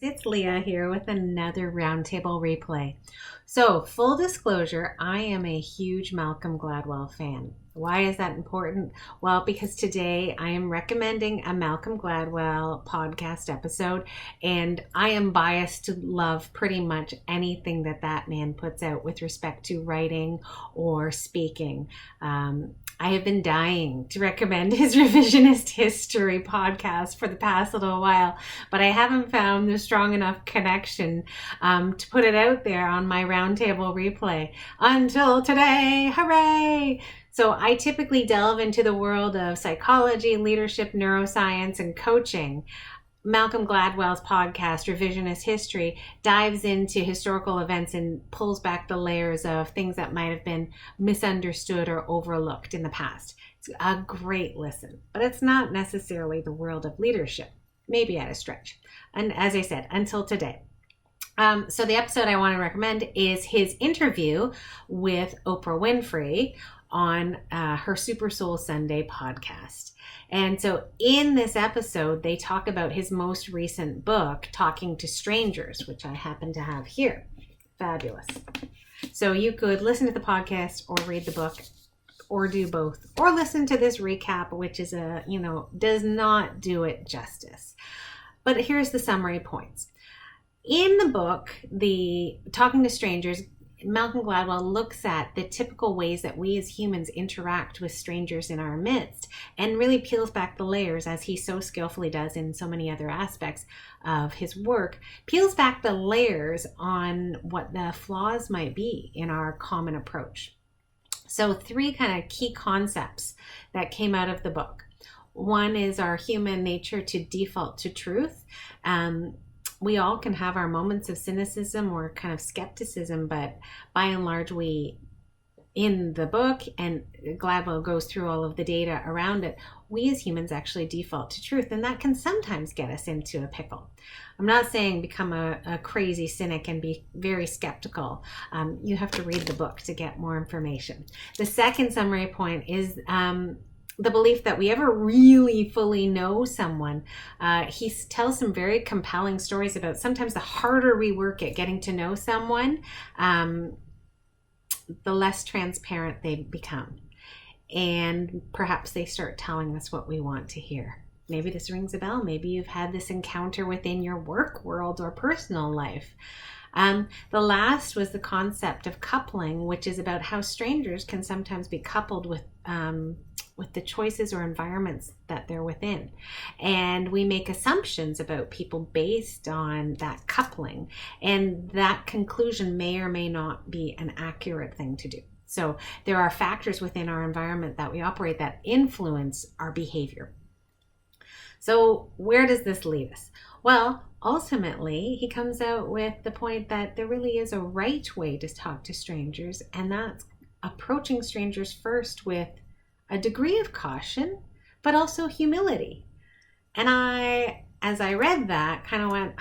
It's Leah here with another Roundtable replay. So, full disclosure, I am a huge Malcolm Gladwell fan. Why is that important? Well, because today I am recommending a Malcolm Gladwell podcast episode, and I am biased to love pretty much anything that man puts out with respect to writing or speaking. I have been dying to recommend his Revisionist History podcast for the past little while, but I haven't found the strong enough connection to put it out there on my Roundtable replay until today. Hooray! So I typically delve into the world of psychology, leadership, neuroscience, and coaching. Malcolm Gladwell's podcast, Revisionist History, dives into historical events and pulls back the layers of things that might have been misunderstood or overlooked in the past. It's a great listen, but it's not necessarily the world of leadership, maybe at a stretch. And as I said, until today. So the episode I want to recommend is his interview with Oprah Winfrey on her Super Soul Sunday podcast. And so in this episode, they talk about his most recent book, Talking to Strangers, which I happen to have here. Fabulous. So you could listen to the podcast or read the book or do both, or listen to this recap, which is does not do it justice. But here's the summary points. In the book, the Talking to Strangers, Malcolm Gladwell looks at the typical ways that we as humans interact with strangers in our midst and really peels back the layers, as he so skillfully does in so many other aspects of his work, peels back the layers on what the flaws might be in our common approach. So 3 kind of key concepts that came out of the book. One is our human nature to default to truth. We all can have our moments of cynicism or kind of skepticism, but by and large, in the book, and Gladwell goes through all of the data around it, we as humans actually default to truth, and that can sometimes get us into a pickle. I'm not saying become a crazy cynic and be very skeptical. You have to read the book to get more information. The second summary point is the belief that we ever really fully know someone. He tells some very compelling stories about sometimes the harder we work at getting to know someone, the less transparent they become. And perhaps they start telling us what we want to hear. Maybe this rings a bell. Maybe you've had this encounter within your work world or personal life. The last was the concept of coupling, which is about how strangers can sometimes be coupled with the choices or environments that they're within. And we make assumptions about people based on that coupling. And that conclusion may or may not be an accurate thing to do. So there are factors within our environment that we operate that influence our behavior. So where does this lead us? Well, ultimately, he comes out with the point that there really is a right way to talk to strangers, and that's approaching strangers first with a degree of caution, but also humility. And as I read that, kind of went,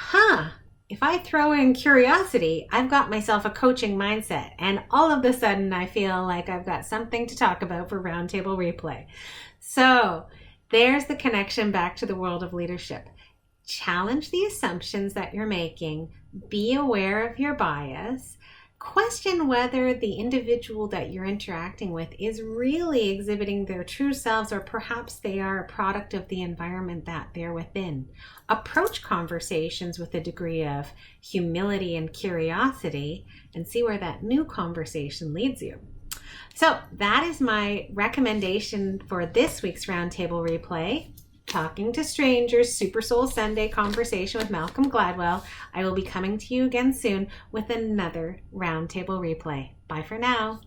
if I throw in curiosity, I've got myself a coaching mindset. And all of a sudden, I feel like I've got something to talk about for Roundtable Replay. So there's the connection back to the world of leadership. Challenge the assumptions that you're making. Be aware of your bias. Question whether the individual that you're interacting with is really exhibiting their true selves, or perhaps they are a product of the environment that they're within. Approach conversations with a degree of humility and curiosity and see where that new conversation leads you. So that is my recommendation for this week's Roundtable Replay. Talking to Strangers, Super Soul Sunday conversation with Malcolm Gladwell. I will be coming to you again soon with another Roundtable Replay. Bye for now.